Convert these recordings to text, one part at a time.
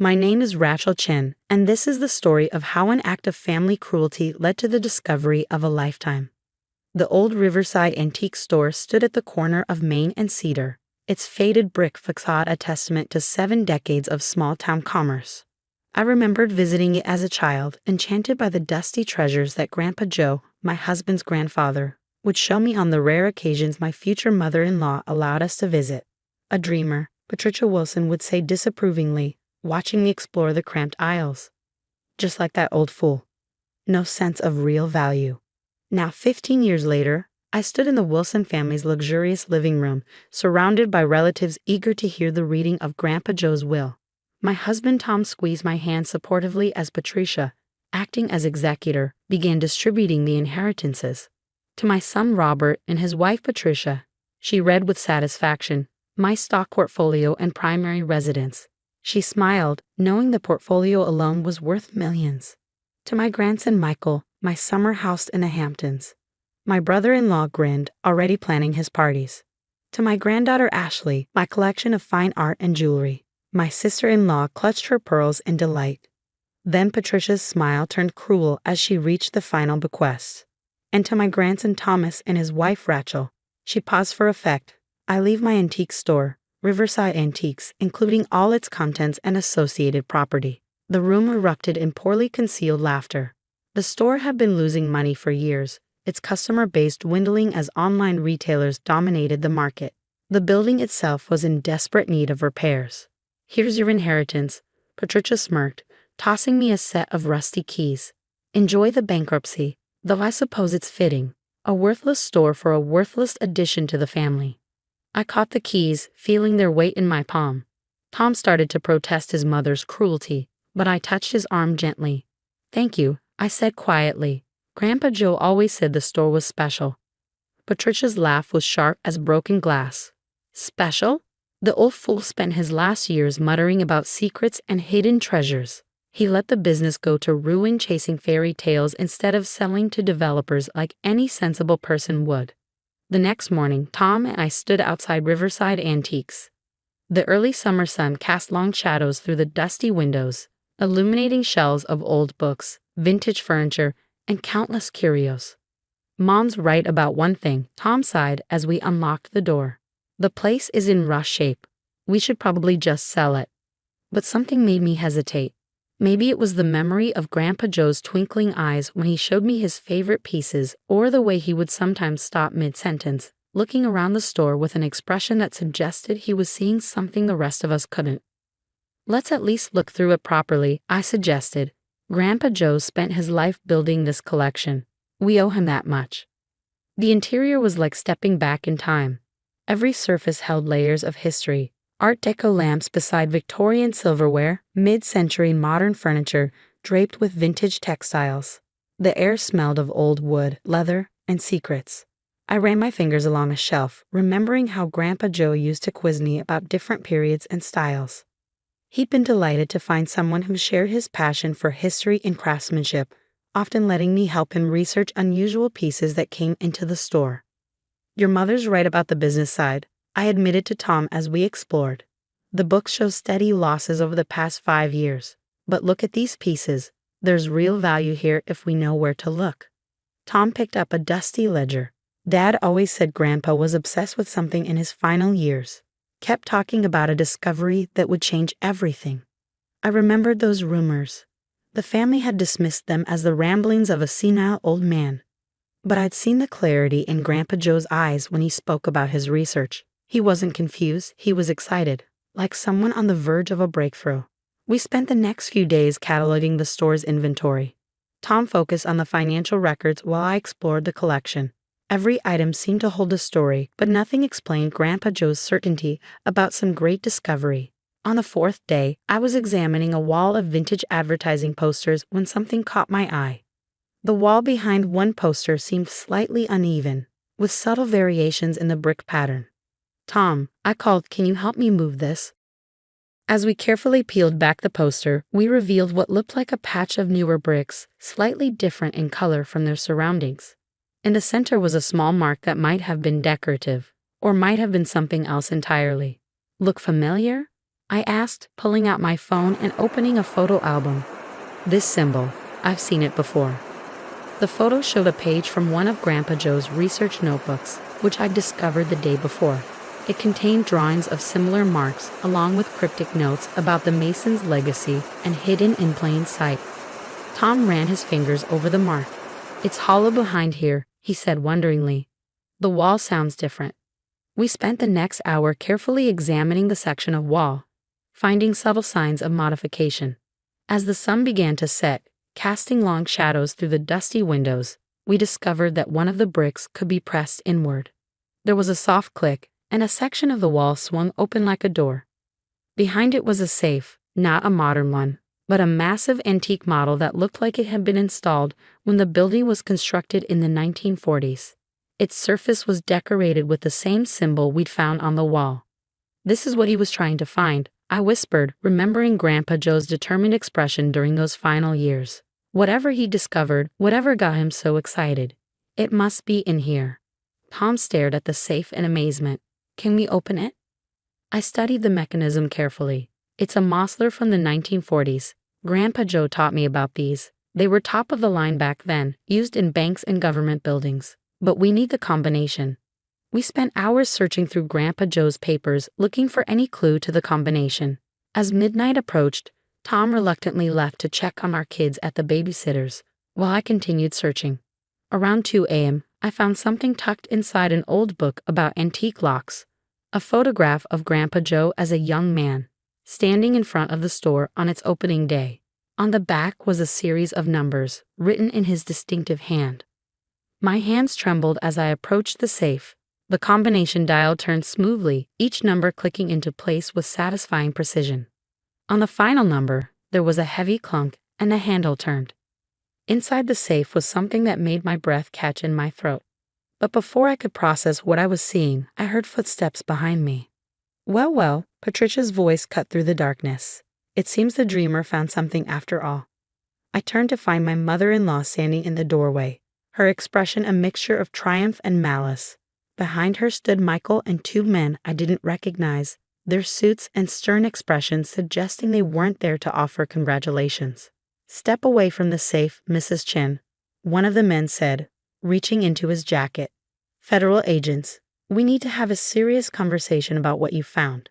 My name is Rachel Chen, and this is the story of how an act of family cruelty led to the discovery of a lifetime. The old Riverside antique store stood at the corner of Main and Cedar, its faded brick facade a testament to 7 decades of small-town commerce. I remembered visiting it as a child, enchanted by the dusty treasures that Grandpa Joe, my husband's grandfather, would show me on the rare occasions my future mother-in-law allowed us to visit. A dreamer, Patricia Wilson would say disapprovingly, watching me explore the cramped aisles. Just like that old fool. No sense of real value. Now 15 years later, I stood in the Wilson family's luxurious living room, surrounded by relatives eager to hear the reading of Grandpa Joe's will. My husband Tom squeezed my hand supportively as Patricia, acting as executor, began distributing the inheritances. To my son Robert and his wife Patricia, she read with satisfaction, my stock portfolio and primary residence. She smiled, knowing the portfolio alone was worth millions. To my grandson Michael, my summer house in the Hamptons. My brother-in-law grinned, already planning his parties. To my granddaughter Ashley, my collection of fine art and jewelry. My sister-in-law clutched her pearls in delight. Then Patricia's smile turned cruel as she reached the final bequest. And to my grandson Thomas and his wife Rachel, she paused for effect. I leave my antique store, Riverside Antiques, including all its contents and associated property. The room erupted in poorly concealed laughter. The store had been losing money for years, its customer base dwindling as online retailers dominated the market. The building itself was in desperate need of repairs. Here's your inheritance, Patricia smirked, tossing me a set of rusty keys. Enjoy the bankruptcy, though I suppose it's fitting. A worthless store for a worthless addition to the family. I caught the keys, feeling their weight in my palm. Tom started to protest his mother's cruelty, but I touched his arm gently. Thank you, I said quietly. Grandpa Joe always said the store was special. Patricia's laugh was sharp as broken glass. Special? The old fool spent his last years muttering about secrets and hidden treasures. He let the business go to ruin chasing fairy tales instead of selling to developers like any sensible person would. The next morning, Tom and I stood outside Riverside Antiques. The early summer sun cast long shadows through the dusty windows, illuminating shelves of old books, vintage furniture, and countless curios. Mom's right about one thing, Tom sighed as we unlocked the door. The place is in rough shape. We should probably just sell it. But something made me hesitate. Maybe it was the memory of Grandpa Joe's twinkling eyes when he showed me his favorite pieces, or the way he would sometimes stop mid-sentence, looking around the store with an expression that suggested he was seeing something the rest of us couldn't. Let's at least look through it properly, I suggested. Grandpa Joe spent his life building this collection. We owe him that much. The interior was like stepping back in time. Every surface held layers of history. Art Deco lamps beside Victorian silverware, mid-century modern furniture draped with vintage textiles. The air smelled of old wood, leather, and secrets. I ran my fingers along a shelf, remembering how Grandpa Joe used to quiz me about different periods and styles. He'd been delighted to find someone who shared his passion for history and craftsmanship, often letting me help him research unusual pieces that came into the store. Your mother's right about the business side, I admitted to Tom as we explored. The books show steady losses over the past 5 years. But look at these pieces. There's real value here if we know where to look. Tom picked up a dusty ledger. Dad always said Grandpa was obsessed with something in his final years. Kept talking about a discovery that would change everything. I remembered those rumors. The family had dismissed them as the ramblings of a senile old man. But I'd seen the clarity in Grandpa Joe's eyes when he spoke about his research. He wasn't confused, he was excited, like someone on the verge of a breakthrough. We spent the next few days cataloging the store's inventory. Tom focused on the financial records while I explored the collection. Every item seemed to hold a story, but nothing explained Grandpa Joe's certainty about some great discovery. On the 4th day, I was examining a wall of vintage advertising posters when something caught my eye. The wall behind one poster seemed slightly uneven, with subtle variations in the brick pattern. Tom, I called, can you help me move this? As we carefully peeled back the poster, we revealed what looked like a patch of newer bricks, slightly different in color from their surroundings. In the center was a small mark that might have been decorative, or might have been something else entirely. Look familiar? I asked, pulling out my phone and opening a photo album. This symbol, I've seen it before. The photo showed a page from one of Grandpa Joe's research notebooks, which I'd discovered the day before. It contained drawings of similar marks, along with cryptic notes about the Mason's legacy and hidden in plain sight. Tom ran his fingers over the mark. "It's hollow behind here," he said wonderingly. "The wall sounds different." We spent the next hour carefully examining the section of wall, finding subtle signs of modification. As the sun began to set, casting long shadows through the dusty windows, we discovered that one of the bricks could be pressed inward. There was a soft click, and a section of the wall swung open like a door. Behind it was a safe, not a modern one, but a massive antique model that looked like it had been installed when the building was constructed in the 1940s. Its surface was decorated with the same symbol we'd found on the wall. "This is what he was trying to find," I whispered, remembering Grandpa Joe's determined expression during those final years. Whatever he discovered, whatever got him so excited, it must be in here. Tom stared at the safe in amazement. "Can we open it?" I studied the mechanism carefully. It's a Mosler from the 1940s. Grandpa Joe taught me about these. They were top of the line back then, used in banks and government buildings. But we need the combination. We spent hours searching through Grandpa Joe's papers, looking for any clue to the combination. As midnight approached, Tom reluctantly left to check on our kids at the babysitter's, while I continued searching. Around 2 a.m., I found something tucked inside an old book about antique locks. A photograph of Grandpa Joe as a young man, standing in front of the store on its opening day. On the back was a series of numbers, written in his distinctive hand. My hands trembled as I approached the safe. The combination dial turned smoothly, each number clicking into place with satisfying precision. On the final number, there was a heavy clunk, and the handle turned. Inside the safe was something that made my breath catch in my throat. But before I could process what I was seeing, I heard footsteps behind me. Well, Patricia's voice cut through the darkness. It seems the dreamer found something after all. I turned to find my mother-in-law standing in the doorway, her expression a mixture of triumph and malice. Behind her stood Michael and 2 men I didn't recognize, their suits and stern expressions suggesting they weren't there to offer congratulations. "Step away from the safe, Mrs. Chen," one of the men said, reaching into his jacket. "Federal agents, we need to have a serious conversation about what you found."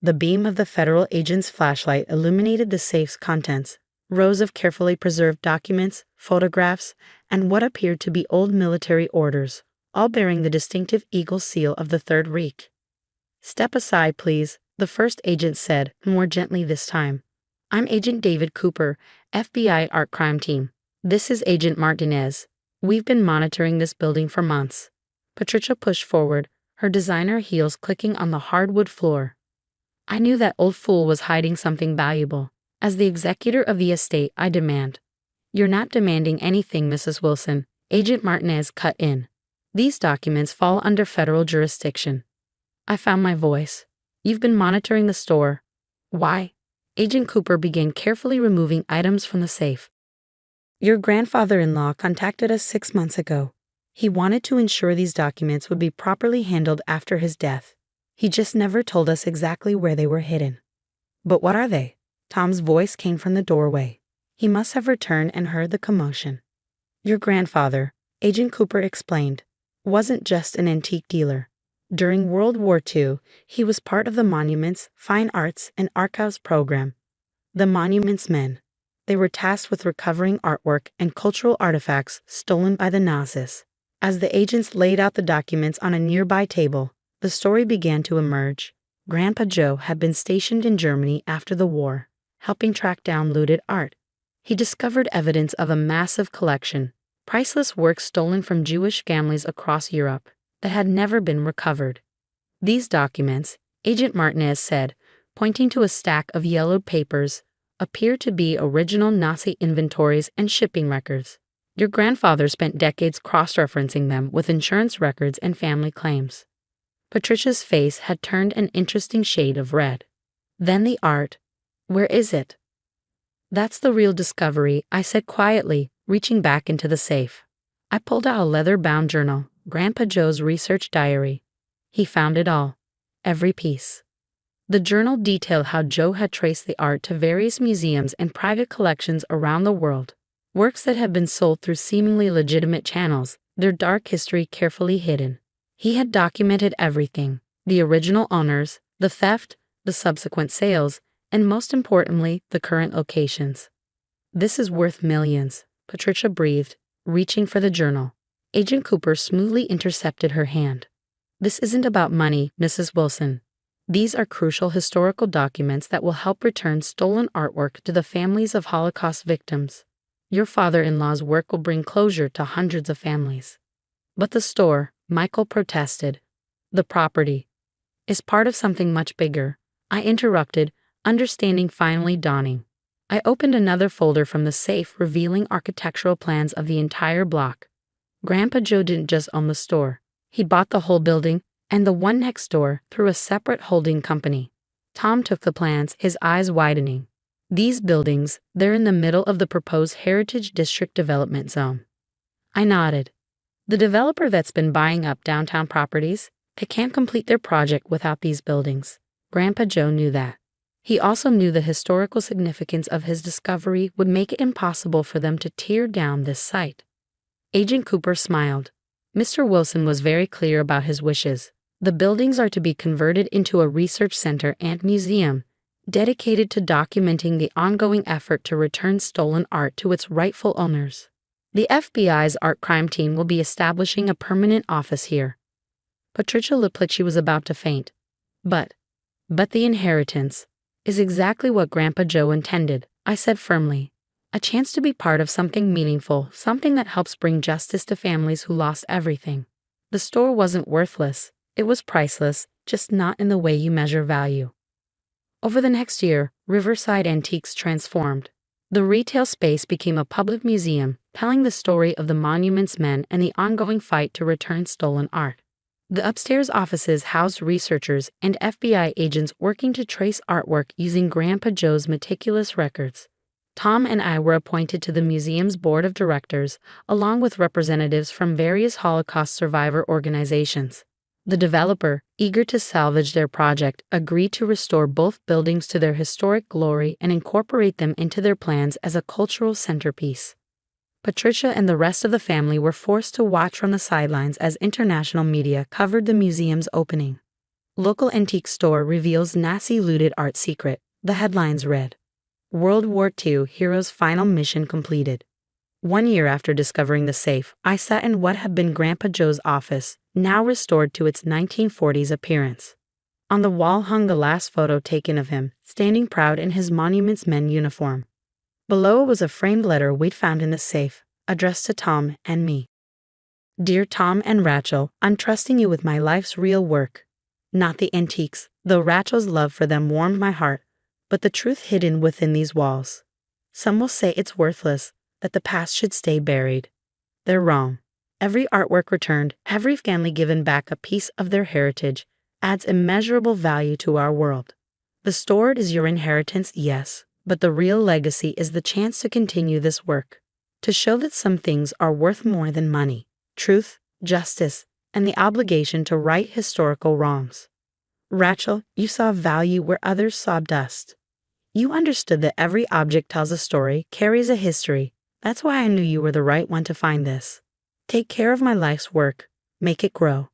The beam of the federal agent's flashlight illuminated the safe's contents, rows of carefully preserved documents, photographs, and what appeared to be old military orders, all bearing the distinctive eagle seal of the Third Reich. "Step aside, please," the first agent said, more gently this time. "I'm Agent David Cooper, FBI Art Crime Team. This is Agent Martinez. We've been monitoring this building for months." Patricia pushed forward, her designer heels clicking on the hardwood floor. I knew that old fool was hiding something valuable. As the executor of the estate, I demand. "You're not demanding anything, Mrs. Wilson," Agent Martinez cut in. "These documents fall under federal jurisdiction." I found my voice. "You've been monitoring the store. Why?" Agent Cooper began carefully removing items from the safe. "Your grandfather-in-law contacted us 6 months ago. He wanted to ensure these documents would be properly handled after his death. He just never told us exactly where they were hidden." "But what are they?" Tom's voice came from the doorway. He must have returned and heard the commotion. "Your grandfather," Agent Cooper explained, "wasn't just an antique dealer. During World War II, he was part of the Monuments, Fine Arts, and Archives program. The Monuments Men. They were tasked with recovering artwork and cultural artifacts stolen by the Nazis." As the agents laid out the documents on a nearby table, the story began to emerge. Grandpa Joe had been stationed in Germany after the war, helping track down looted art. He discovered evidence of a massive collection, priceless works stolen from Jewish families across Europe, that had never been recovered. "These documents," Agent Martinez said, pointing to a stack of yellowed papers, "appear to be original Nazi inventories and shipping records. Your grandfather spent decades cross-referencing them with insurance records and family claims." Patricia's face had turned an interesting shade of red. "Then the art. Where is it?" "That's the real discovery," I said quietly, reaching back into the safe. I pulled out a leather-bound journal, Grandpa Joe's research diary. He found it all. Every piece. The journal detailed how Joe had traced the art to various museums and private collections around the world, works that had been sold through seemingly legitimate channels, their dark history carefully hidden. He had documented everything: the original owners, the theft, the subsequent sales, and most importantly, the current locations. "This is worth millions," Patricia breathed, reaching for the journal. Agent Cooper smoothly intercepted her hand. "This isn't about money, Mrs. Wilson. These are crucial historical documents that will help return stolen artwork to the families of Holocaust victims. Your father-in-law's work will bring closure to hundreds of families." "But the store," Michael protested. "The property is part of something much bigger," I interrupted, understanding finally dawning. I opened another folder from the safe, revealing architectural plans of the entire block. Grandpa Joe didn't just own the store. He bought the whole building, and the one next door, through a separate holding company. Tom took the plans, his eyes widening. "These buildings, they're in the middle of the proposed Heritage District Development Zone." I nodded. "The developer that's been buying up downtown properties, they can't complete their project without these buildings." Grandpa Joe knew that. He also knew the historical significance of his discovery would make it impossible for them to tear down this site. Agent Cooper smiled. Mr. Wilson was very clear about his wishes. The buildings are to be converted into a research center and museum, dedicated to documenting the ongoing effort to return stolen art to its rightful owners. The FBI's art crime team will be establishing a permanent office here. Patricia looked like she was about to faint. But the inheritance is exactly what Grandpa Joe intended," I said firmly. "A chance to be part of something meaningful, something that helps bring justice to families who lost everything." The store wasn't worthless. It was priceless, just not in the way you measure value. Over the next year, Riverside Antiques transformed. The retail space became a public museum, telling the story of the Monuments Men and the ongoing fight to return stolen art. The upstairs offices housed researchers and FBI agents working to trace artwork using Grandpa Joe's meticulous records. Tom and I were appointed to the museum's board of directors, along with representatives from various Holocaust survivor organizations. The developer, eager to salvage their project, agreed to restore both buildings to their historic glory and incorporate them into their plans as a cultural centerpiece. Patricia and the rest of the family were forced to watch from the sidelines as international media covered the museum's opening. "Local antique store reveals Nazi looted art secret," the headlines read. "World War II hero's final mission completed." 1 year after discovering the safe, I sat in what had been Grandpa Joe's office, now restored to its 1940s appearance. On the wall hung the last photo taken of him, standing proud in his Monuments Men uniform. Below was a framed letter we'd found in the safe, addressed to Tom and me. "Dear Tom and Rachel, I'm trusting you with my life's real work. Not the antiques, though Rachel's love for them warmed my heart, but the truth hidden within these walls. Some will say it's worthless, that the past should stay buried. They're wrong. Every artwork returned, every family given back a piece of their heritage, adds immeasurable value to our world. The store is your inheritance, yes, but the real legacy is the chance to continue this work, to show that some things are worth more than money: truth, justice, and the obligation to right historical wrongs. Rachel, you saw value where others saw dust. You understood that every object tells a story, carries a history. That's why I knew you were the right one to find this. Take care of my life's work, make it grow.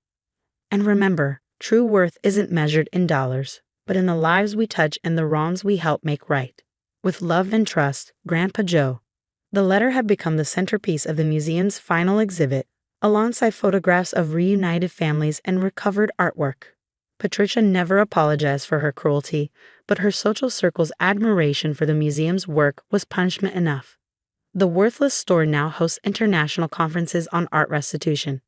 And remember, true worth isn't measured in dollars, but in the lives we touch and the wrongs we help make right. With love and trust, Grandpa Joe." The letter had become the centerpiece of the museum's final exhibit, alongside photographs of reunited families and recovered artwork. Patricia never apologized for her cruelty, but her social circle's admiration for the museum's work was punishment enough. The worthless store now hosts international conferences on art restitution.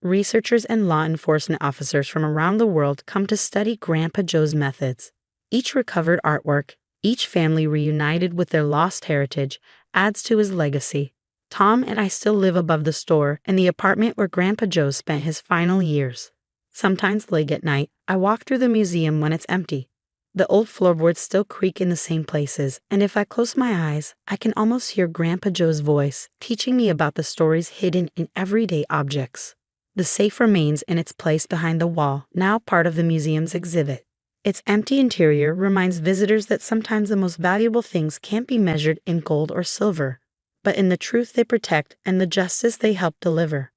Researchers and law enforcement officers from around the world come to study Grandpa Joe's methods. Each recovered artwork, each family reunited with their lost heritage, adds to his legacy. Tom and I still live above the store in the apartment where Grandpa Joe spent his final years. Sometimes late at night, I walk through the museum when it's empty. The old floorboards still creak in the same places, and if I close my eyes, I can almost hear Grandpa Joe's voice teaching me about the stories hidden in everyday objects. The safe remains in its place behind the wall, now part of the museum's exhibit. Its empty interior reminds visitors that sometimes the most valuable things can't be measured in gold or silver, but in the truth they protect and the justice they help deliver.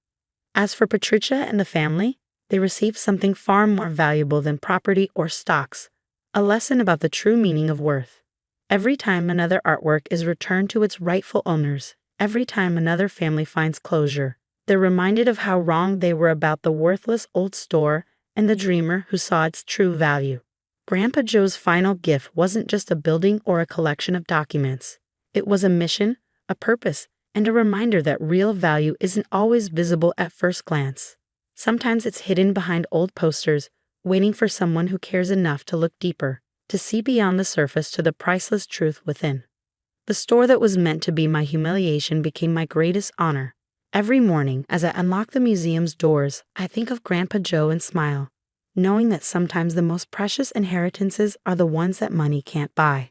As for Patricia and the family, they received something far more valuable than property or stocks, a lesson about the true meaning of worth. Every time another artwork is returned to its rightful owners, every time another family finds closure, they're reminded of how wrong they were about the worthless old store and the dreamer who saw its true value. Grandpa Joe's final gift wasn't just a building or a collection of documents. It was a mission, a purpose, and a reminder that real value isn't always visible at first glance. Sometimes it's hidden behind old posters, waiting for someone who cares enough to look deeper, to see beyond the surface to the priceless truth within. The store that was meant to be my humiliation became my greatest honor. Every morning, as I unlock the museum's doors, I think of Grandpa Joe and smile, knowing that sometimes the most precious inheritances are the ones that money can't buy.